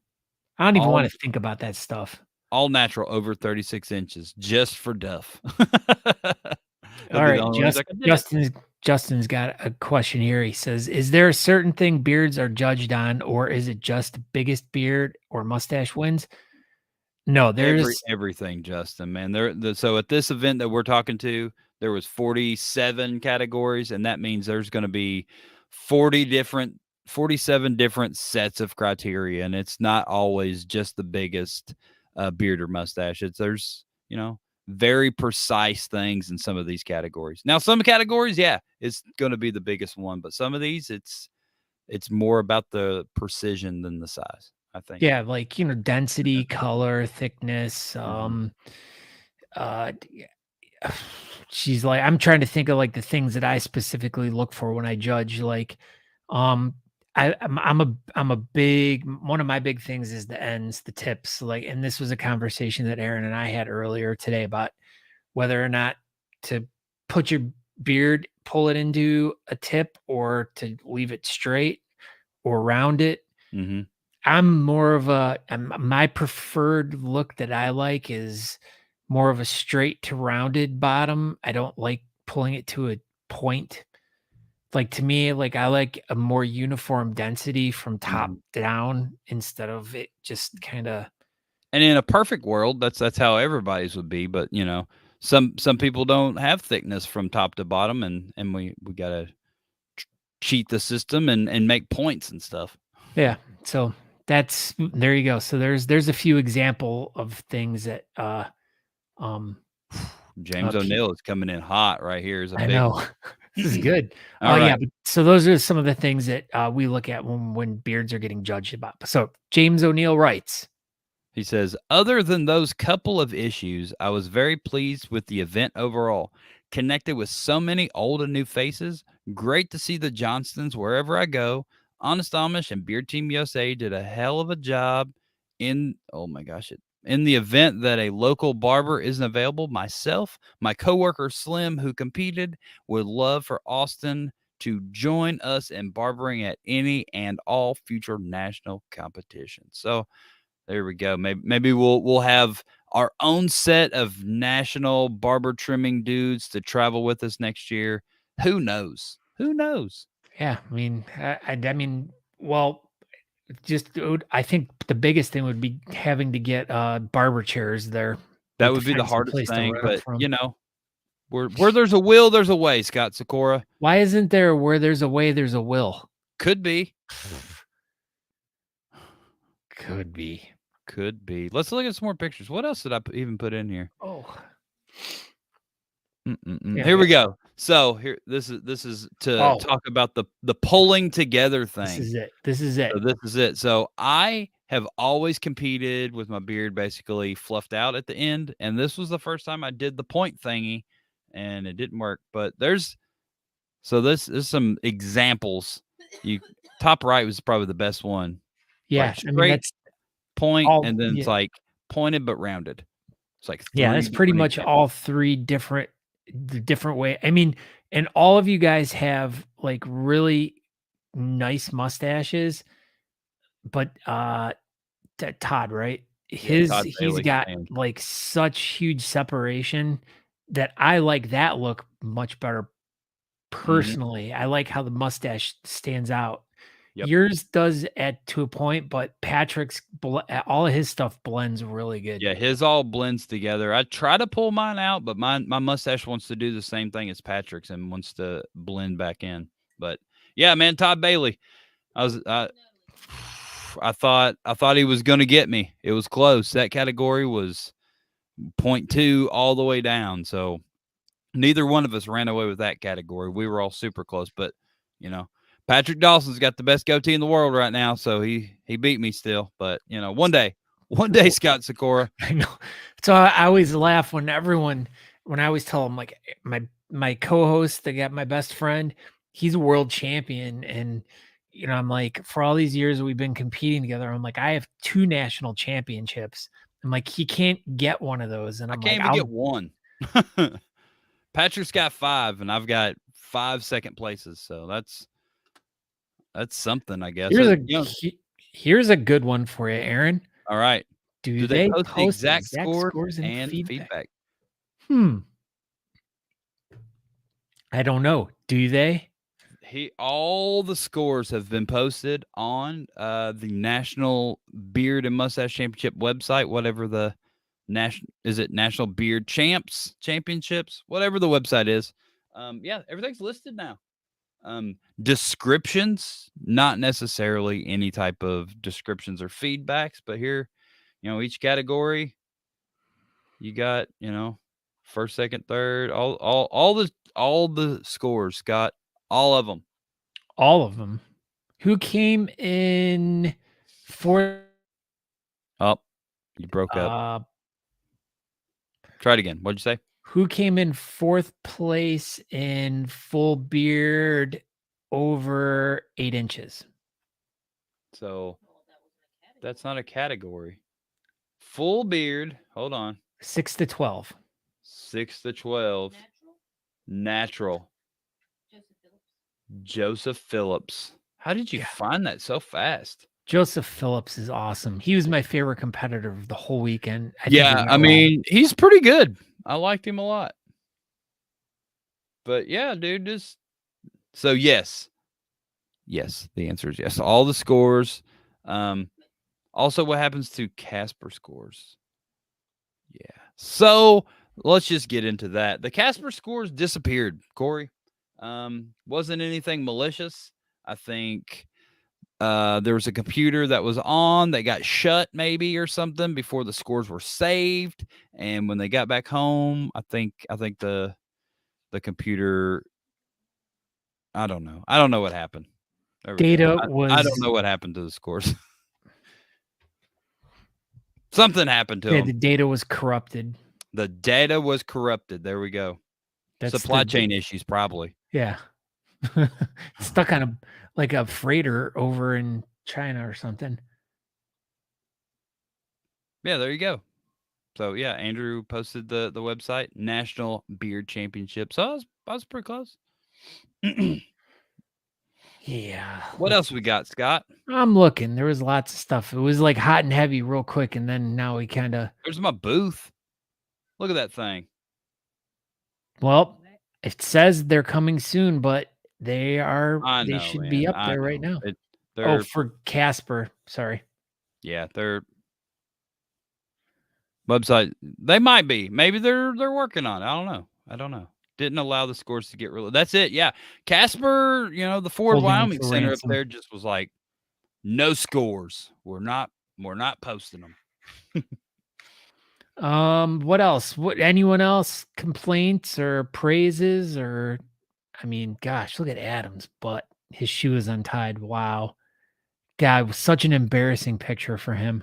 I don't even all want to think about that stuff. all natural over 36 inches just for Duff. He'll All be the right, only one who's like, I did it. Justin's got a question here. He says, "Is there a certain thing beards are judged on, or is it just the biggest beard or mustache wins?" No, there's Everything, Justin, man. So at this event that we're talking to, there was 47 categories, and that means there's going to be 47 different sets of criteria, and it's not always just the biggest beard or mustache. There's very precise things in some of these categories. Now, some categories, yeah, it's going to be the biggest one, but some of these, it's more about the precision than the size, I think. yeah, like density, color, thickness. Uh, she's like, I'm trying to think of like the things that I specifically look for when I judge. Like, um, I'm a big one of my big things is the ends, the tips. Like, and this was a conversation that Aaron and I had earlier today about whether or not to put your beard, pull it into a tip, or to leave it straight or round it. Mm-hmm. I'm more of my preferred look that I like is more of a straight to rounded bottom. I don't like pulling it to a point. Like to me, like I like a more uniform density from top down instead of it just kind of. And in a perfect world, that's how everybody's would be. But some people don't have thickness from top to bottom, and we gotta cheat the system and make points and stuff. Yeah. So there you go. So there's a few example of things that James O'Neill is coming in hot right here. Is a I big know. one. This is good. All Yeah, right. but so those are some of the things that we look at when beards are getting judged about. So James O'Neill writes, He says, other than those couple of issues, I was very pleased with the event overall. Connected with so many old and new faces. Great to see the Johnstons wherever I go. Honest Amish and Beard Team USA did a hell of a job in the event that a local barber isn't available. Myself, my coworker Slim, who competed, would love for Austin to join us in barbering at any and all future national competitions. So there we go. Maybe we'll have our own set of national barber trimming dudes to travel with us next year. Who knows? Who knows? yeah, I mean, I mean, well, I think the biggest thing would be having to get barber chairs there. That Like to would be the find some hardest place to thing, run 'em but from. where there's a will, there's a way, Scott Sykora. Why isn't there where there's a way, there's a will? Could be. Could be. Could be. Let's look at some more pictures. What else did I even put in here? Oh. Yeah, here we go. So this is to talk about the pulling together thing. This is it. This is it. So this is it. So I have always competed with my beard basically fluffed out at the end, and this was the first time I did the point thingy, and it didn't work. But this is some examples. Top right was probably the best one. Yeah, Like I mean that's point, and then it's like pointed but rounded. It's like that's pretty much examples. all three different way. I mean, and all of you guys have like really nice mustaches, but Todd, right? Todd He's Bailey, got same. like such huge separation that I like that look much better personally. I like how the mustache stands out. Yep. Yours does to a point, but Patrick's all of his stuff blends really good. Yeah, his all blends together. I try to pull mine out, but my mustache wants to do the same thing as Patrick's and wants to blend back in. But yeah, man, Todd Bailey. I thought he was going to get me. It was close. That category was 0.2 all the way down. So neither one of us ran away with that category. We were all super close, but Patrick Dawson's got the best goatee in the world right now, so he beat me still. But one day, Scott Sykora. I know. So I always laugh when I always tell them like my co-host, my best friend, he's a world champion, and I'm like, for all these years we've been competing together, I'm like, I have 2 national championships. I'm like, he can't get one of those. And I I'm can't like, even get one. Patrick's got 5, and I've got 5 second places. So that's something, I guess. here's a good one for you, Aaron. All right. Do Do they they post the exact scores and feedback? feedback? I don't know. Do they? All the scores have been posted on the National Beard and Mustache Championship website, whatever the National Beard Championships, whatever the website is. Yeah, everything's listed now. Descriptions, not necessarily any type of descriptions or feedbacks, but here, each category, you got, first, second, third, all the scores, Scott, all of them. All of them. Who came in fourth? Oh, you broke up. Try it again. What'd you say? Who came in 4th place in full beard over 8 inches? So that's not a category. Full beard. Hold on. 6 to 12. 6 to 12. Natural. Joseph Phillips. How did you find that so fast? Joseph Phillips is awesome. He was my favorite competitor of the whole weekend. I mean, he's pretty good. I liked him a lot. But yeah, dude, so yes. Yes, the answer is yes. All the scores. Also, what happens to Casper scores? Yeah. So let's just get into that. The Casper scores disappeared, Corey. Wasn't anything malicious. I think there was a computer that was on that got shut maybe or something before the scores were saved. And when they got back home, I think the computer, I don't know. I don't know what happened. I don't know what happened to the scores. Something happened to them. The data was corrupted. The data was corrupted. There we go. That's supply chain issues, probably. Yeah. Stuck on a freighter over in China or something. Yeah, there you go. So yeah, Andrew posted the website, National Beard Championships. So I was pretty close. Yeah. What else we got, Scott? I'm looking. There was lots of stuff. It was like hot and heavy real quick, and then now we kind of. There's my booth. Look at that thing. Well, it says they're coming soon, but they are. They should be up there right now. For Casper. Sorry. Yeah, their website. They might be. Maybe they're working on it. I don't know. Didn't allow the scores to get released. That's it. Yeah, Casper. The Ford Wyoming Center up there just was like, no scores. We're not posting them. What else? Anyone else complaints or praises or, I mean, gosh, look at Adam's butt. His shoe is untied. Wow. God, it was such an embarrassing picture for him.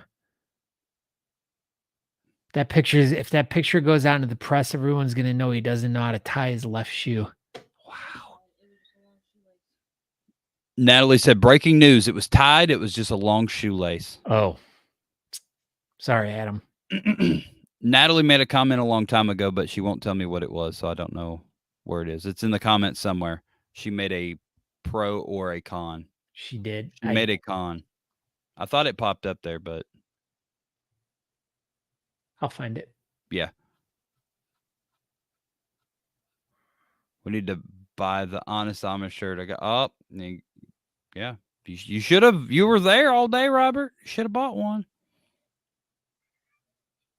If that picture goes out into the press, everyone's going to know he doesn't know how to tie his left shoe. Wow. Natali said, breaking news. It was tied. It was just a long shoelace. Oh, sorry, Adam. Natali made a comment a long time ago, but she won't tell me what it was, so I don't know where it is. It's in the comments somewhere. She made a pro or a con. She did. She made a con. I thought it popped up there, but I'll find it. Yeah. We need to buy the Honest Amish shirt. I got yeah. You should have. You were there all day, Robert. You should have bought one.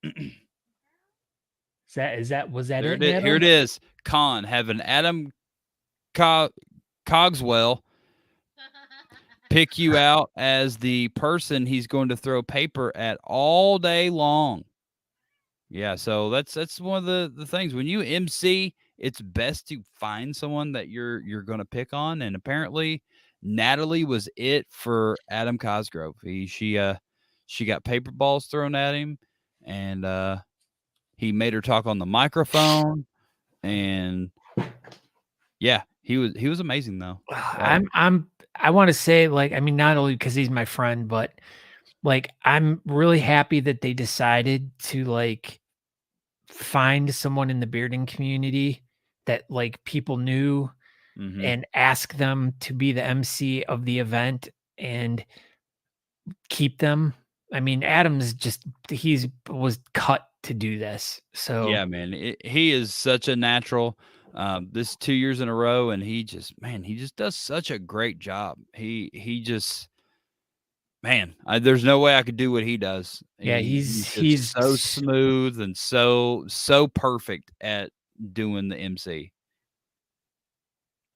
Was that it? Here it is. Con, having Adam Cogswell pick you out as the person he's going to throw paper at all day long. Yeah, so that's one of the things. When you MC, it's best to find someone that you're going to pick on, and apparently Natali was it for Adam Cosgrove. She got paper balls thrown at him, and he made her talk on the microphone, and yeah, he was amazing though. I want to say, like, I mean, not only because he's my friend, but like, I'm really happy that they decided to like find someone in the bearding community that like people knew Mm-hmm. and ask them to be the MC of the event and keep them. I mean, Adam's just he's was cut to do this. So Yeah, man, he is such a natural. This 2 years in a row, and he just does such a great job. He just there's no way I could do what he does. yeah, He's just so he's smooth and so perfect at doing the MC.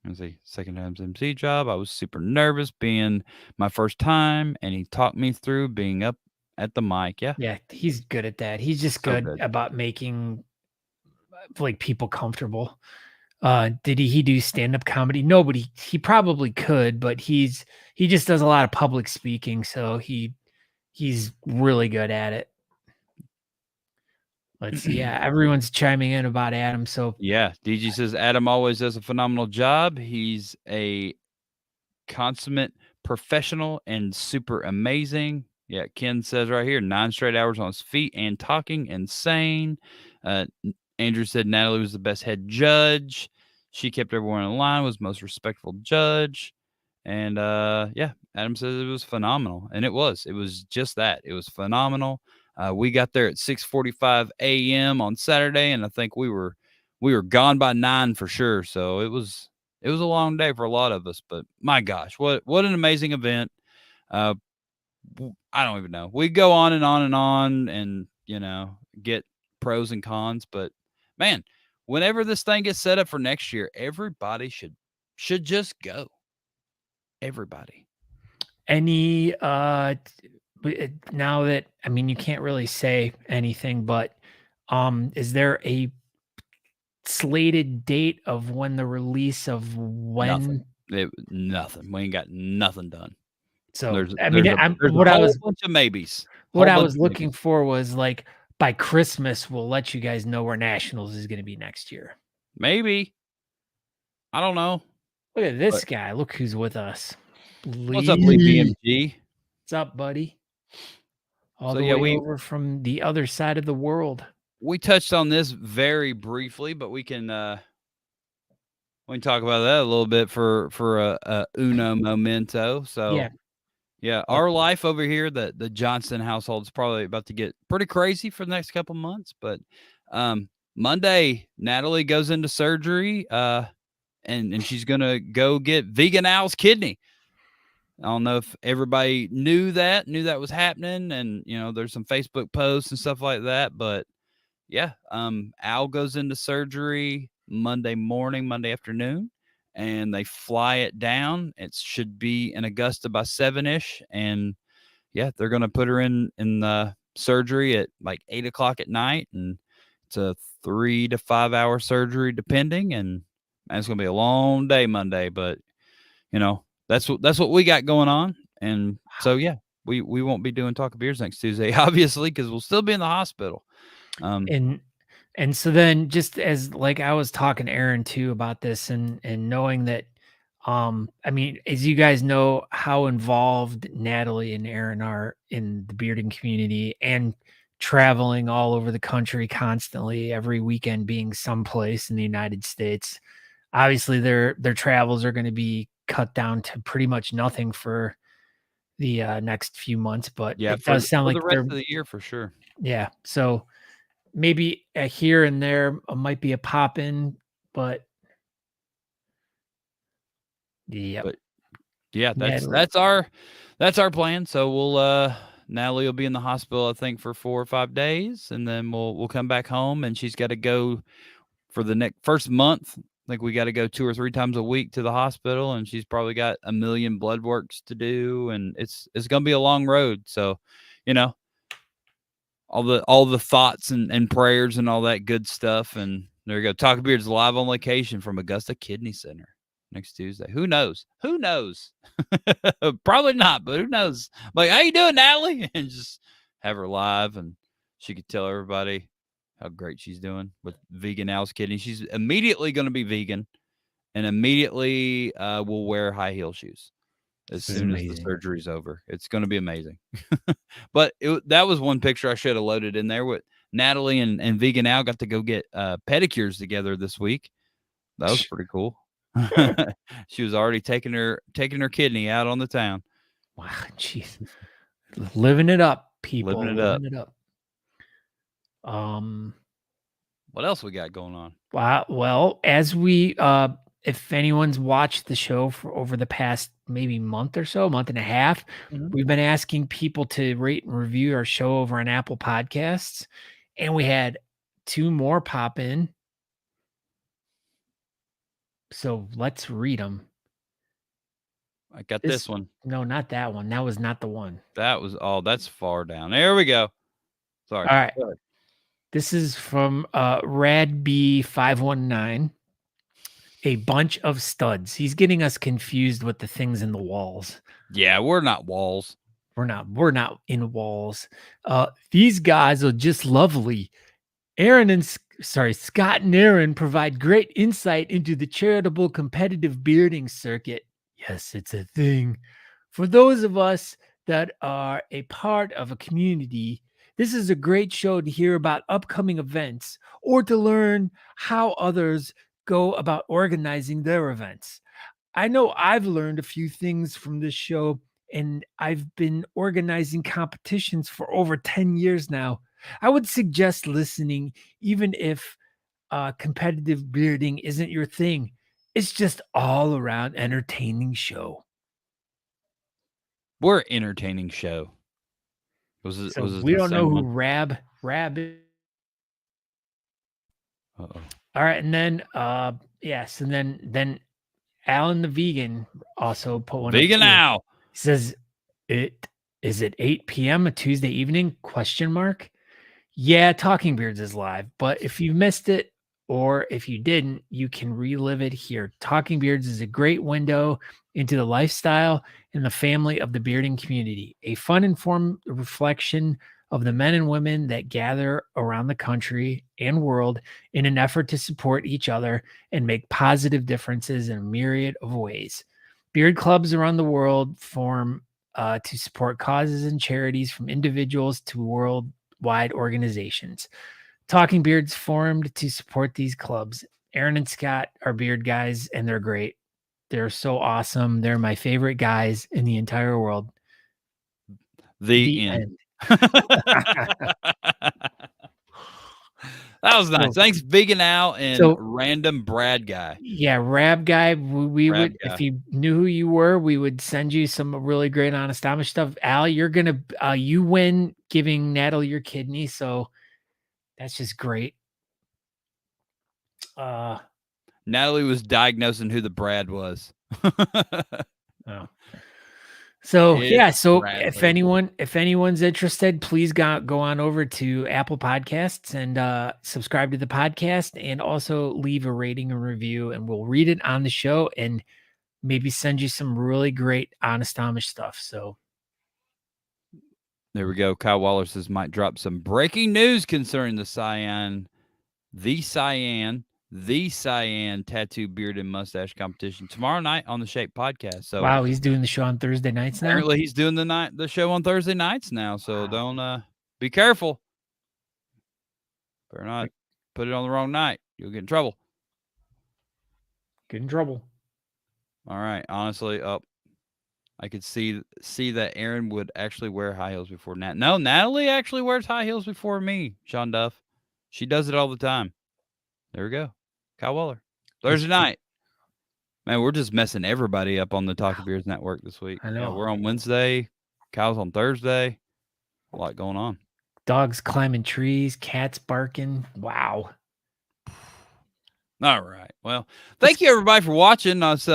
It was a second time's MC job. I was super nervous being my first time, and he talked me through being up at the mic. Yeah, yeah, he's good at that. He's just so good good. about making like people comfortable. Did he do stand-up comedy? No, but he probably could, but he just does a lot of public speaking, so he's really good at it. Let's see. Yeah, everyone's chiming in about Adam. So Yeah, DG says Adam always does a phenomenal job. He's a consummate professional and super amazing. Yeah, Ken says right here, 9 straight hours on his feet and talking, insane. Andrew said Natali was the best head judge. She kept everyone in line, was most respectful judge. And yeah, Adam says it was phenomenal. And it was. It was just that. It was phenomenal. We got there at 6:45 a.m. on Saturday, and I think we were gone by 9 for sure. So it was a long day for a lot of us, but my gosh, what an amazing event. Uh, I don't even know. We go on and on and on and, get pros and cons, but man, whenever this thing gets set up for next year, everybody should just go. Everybody. any now that I mean you can't really say anything, but is there a slated date of when the release of Nothing. when Nothing. We ain't got nothing done. so There's I mean there's a I'm there's a whole bunch of maybes. what Whole I bunch was of maybes. looking for was like by Christmas we'll let you guys know where nationals is going to be next year. Maybe. I don't know. Look at this But guy. Look who's with us. what's up, Lee Lee. BMG? What's up, buddy? All So the yeah, way over from the other side of the world. we touched on this very briefly, but we can talk about that a little bit for a uno momento. So yeah, Like our life over here, the Johnston household is probably about to get pretty crazy for the next couple months. But Monday, Natali goes into surgery, and she's gonna go get vegan Al's kidney. I don't know if everybody knew that was happening, and there's some Facebook posts and stuff like that, but yeah, Al goes into surgery Monday morning, Monday afternoon, and they fly it down. It should be in Augusta by 7-ish, and yeah, they're gonna put her in the surgery at like 8 o'clock at night, and it's a 3 to 5 hour surgery depending, and man, it's gonna be a long day Monday, but that's what we got going on, and so yeah, we won't be doing Talk of Beers next Tuesday, obviously, because we'll still be in the hospital. And so then just as like I was talking to Aaron too about this and knowing that I mean, as you guys know how involved Natali and Aaron are in the bearding community and traveling all over the country constantly, every weekend being someplace in the United States. Obviously their travels are going to be cut down to pretty much nothing for the next few months, but Yeah, it does sound for like the rest they're of the year for sure. yeah. So maybe a here and there might be a pop in, but yeah, But yeah, Natalie. that's our plan. So we'll Natalie will be in the hospital, I think, for 4 or 5 days, and then we'll come back home, and she's got to go for the first month. I think we got to go 2 or 3 times a week to the hospital, and she's probably got a million blood works to do, and it's gonna be a long road. So, all the thoughts and prayers and all that good stuff. And there you go. Talk Beard's live on location from Augusta Kidney Center next Tuesday. Who knows? Who knows? Probably not, but who knows? Like, how you doing, Natali? And just have her live, and she could tell everybody how great she's doing with vegan Al's kidney. She's immediately going to be vegan, and immediately will wear high heel shoes. as This is soon as the amazing. surgery's over. It's going to be amazing. But that was one picture I should have loaded in there with Natali and Vegan Al got to go get pedicures together this week. That was pretty cool. She was already taking her kidney out on the town. Wow, jeez. Living it up, people. Living it up. What else we got going on? Wow. Well, as we if anyone's watched the show for over the past maybe month or so, month and a half, we've been asking people to rate and review our show over on Apple Podcasts, and we had 2 more pop in. So let's read them. I got this one. No, not that one. That was not the one. That was that's far down. There we go. Sorry. All right. This is from RadB519. A bunch of studs. He's getting us confused with the things in the walls. Yeah, we're not walls. We're not in walls. These guys are just lovely. Scott and Aaron provide great insight into the charitable competitive bearding circuit. Yes, it's a thing. For those of us that are a part of a community, this is a great show to hear about upcoming events or to learn how others go about organizing their events. I know I've learned a few things from this show, and I've been organizing competitions for over 10 years now. I would suggest listening, even if competitive bearding isn't your thing. It's just all around entertaining show. We're an entertaining show. We don't know who Rab is. Uh-oh. All right, and then yes, and then Alan the Vegan also put one. Vegan Al. He says, "It is at 8 p.m. a Tuesday evening?" ? Yeah, Talking Beards is live, but if you missed it or if you didn't, you can relive it here. Talking Beards is a great window into the lifestyle and the family of the bearding community. A fun, informed reflection of the men and women that gather around the country and world in an effort to support each other and make positive differences in a myriad of ways. Beard clubs around the world form to support causes and charities, from individuals to worldwide organizations. Talking Beards formed to support these clubs. Aaron and Scott are beard guys, and they're great. They're so awesome. They're my favorite guys in the entire world. The end. That was nice. Thanks, Vegan Al and Random Brad Guy. Yeah, Rab Guy. We would, if you knew who you were, we would send you some really great Honest Amish stuff. Al, you're gonna you win giving Natali your kidney, so that's just great. Natali was diagnosing who the Brad was. Oh. So yeah, so if anyone's interested, please go on over to Apple Podcasts and subscribe to the podcast, and also leave a rating and review, and we'll read it on the show and maybe send you some really great Honest Amish stuff. So there we go. Kyle Waller says might drop some breaking news concerning the Cyan Tattoo Beard and Mustache competition tomorrow night on the Shape podcast. So wow, he's doing the show on Thursday nights now. Apparently, he's doing the show on Thursday nights now. So don't be careful. Better not put it on the wrong night. You'll get in trouble. Get in trouble. All right. Honestly, I could see that Aaron would actually wear high heels before Nat. No, Natali actually wears high heels before me, Sean Duff. She does it all the time. There we go. Kyle Waller. Thursday night. Man, we're just messing everybody up on the Talking Beards Network this week. I know. Yeah, we're on Wednesday. Kyle's on Thursday. A lot going on. Dogs climbing trees, cats barking. Wow. All right. Well, thank you everybody for watching us.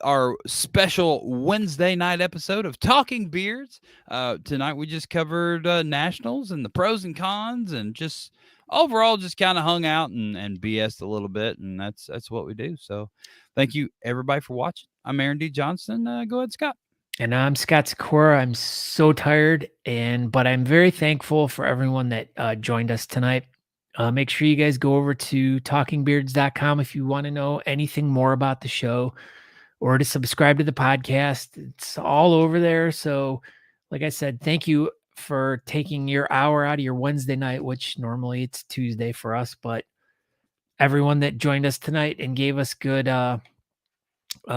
Our special Wednesday night episode of Talking Beards. Tonight we just covered nationals and the pros and cons, and just overall just kind of hung out and BS'd a little bit, and that's what we do. So thank you everybody for watching. I'm Aaron D. Johnston. Go ahead, Scott. And I'm Scott Sykora. I'm so tired, but I'm very thankful for everyone that joined us tonight. Make sure you guys go over to talkingbeards.com if you want to know anything more about the show. or to subscribe to the podcast. It's all over there. So, like I said, thank you for taking your hour out of your Wednesday night, which normally it's Tuesday for us, but everyone that joined us tonight and gave us good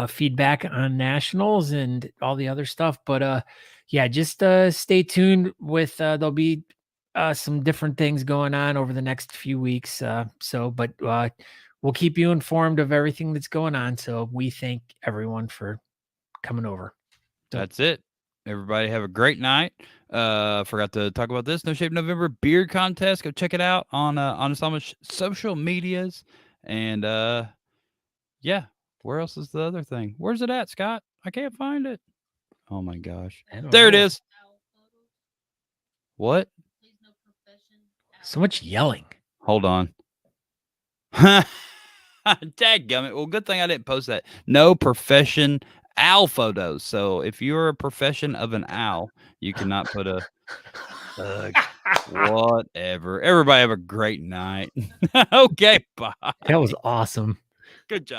feedback on nationals and all the other stuff. But yeah, just stay tuned with there'll be some different things going on over the next few weeks. But we'll keep you informed of everything that's going on. So we thank everyone for coming over. That's it. Everybody have a great night. Forgot to talk about this. No Shave November beard contest. Go check it out on Honest Amish social medias. And yeah, where else is the other thing? Where's it at, Scott? I can't find it. Oh my gosh. There it is. What? So much yelling. Hold on. Dadgummit. Well, good thing I didn't post that. No profession owl photos. So if you're a profession of an owl, you cannot put a whatever. Everybody have a great night. Okay, bye. That was awesome. Good job.